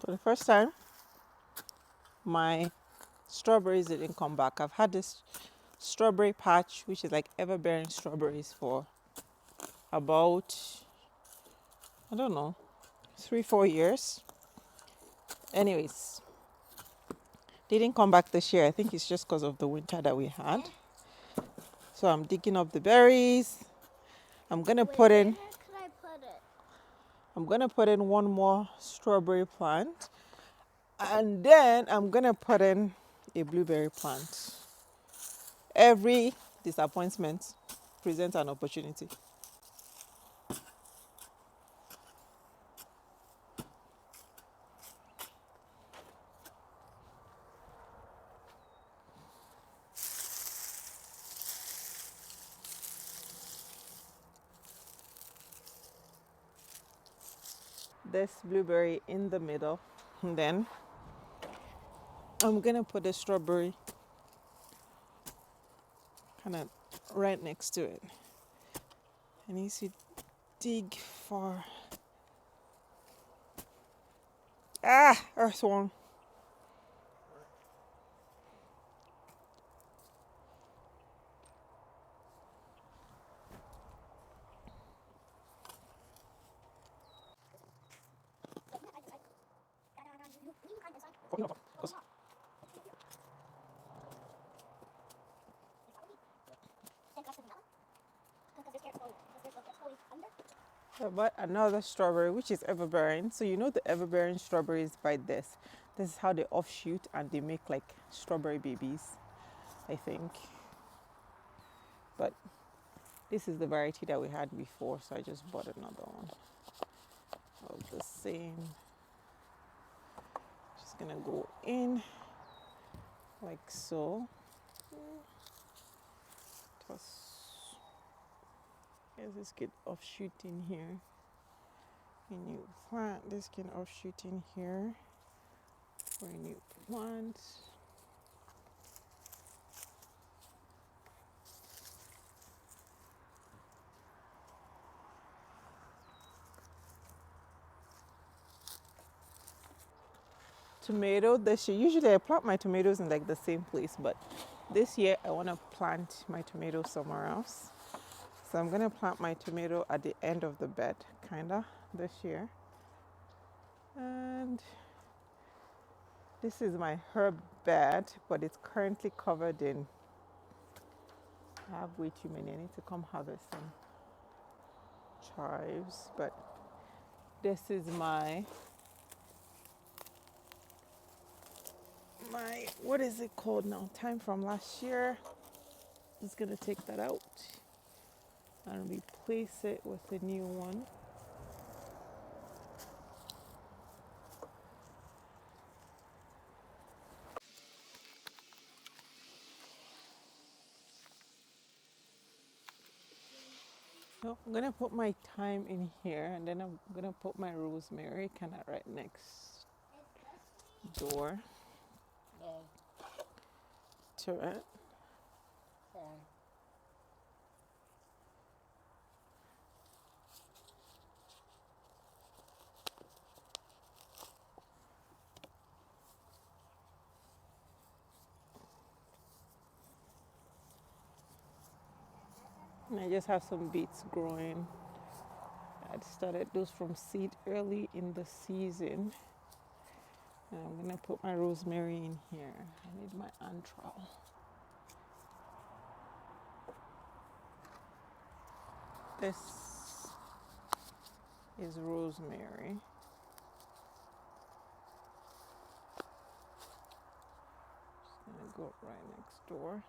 For the first time, my strawberries didn't come back. I've had this strawberry patch, which is like ever bearing strawberries, for about, I don't know, 3-4 years. Anyways, they didn't come back this year. I think it's just because of the winter that we had. So I'm digging up the berries. I'm gonna put in. Where could I put it? I'm gonna put in one more strawberry plant, and then I'm gonna put in a blueberry plant. Every disappointment presents an opportunity. This blueberry in the middle, and then I'm gonna put a strawberry kind of right next to it. I need to dig for earthworm. But another strawberry, which is everbearing. So you know the everbearing strawberries by this. This is how they offshoot and they make like strawberry babies, I think. But this is the variety that we had before, so I just bought another one of the same. Just gonna go in like so. Here's this kid offshoot in here. A new plant, this can offshoot in here for a new plant. Tomato this year, usually I plant my tomatoes in like the same place, but this year I want to plant my tomato somewhere else. So I'm gonna plant my tomato at the end of the bed, kinda, this year. And this is my herb bed, but it's currently covered in, I have way too many. I need to come harvest some chives, but this is my what is it called now? Thyme from last year. Just gonna take that out and replace it with a new one. So I'm gonna put my thyme in here, and then I'm gonna put my rosemary kind of right next door to it. And I just have some beets growing. I started those from seed early in the season. And I'm gonna put my rosemary in here. I need my antral. This is rosemary. Just gonna go right next door.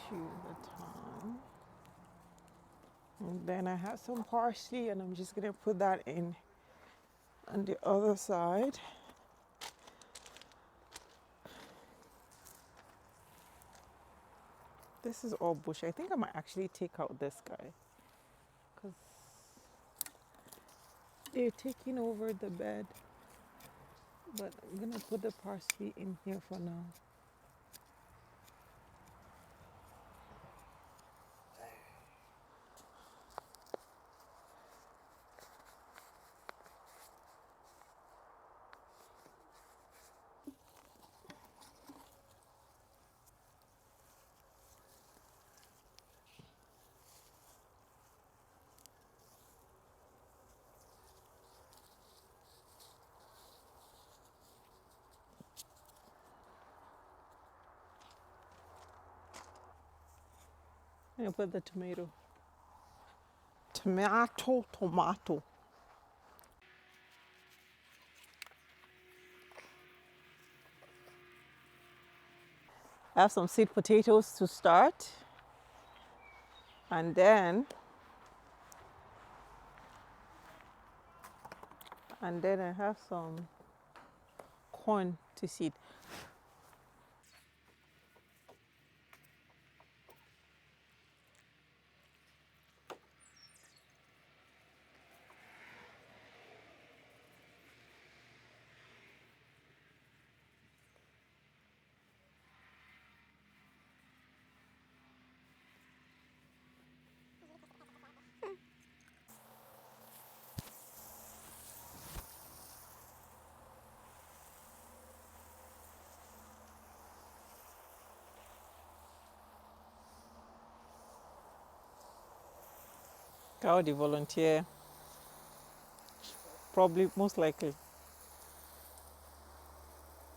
To the thyme. And then I have some parsley, and I'm just gonna put that in on the other side. This is all bush. I think I might actually take out this guy because they're taking over the bed. But I'm gonna put the parsley in here for now. I put the tomato. Tomato. I have some sweet potatoes to start. And then I have some corn to seed. How the volunteer, probably most likely.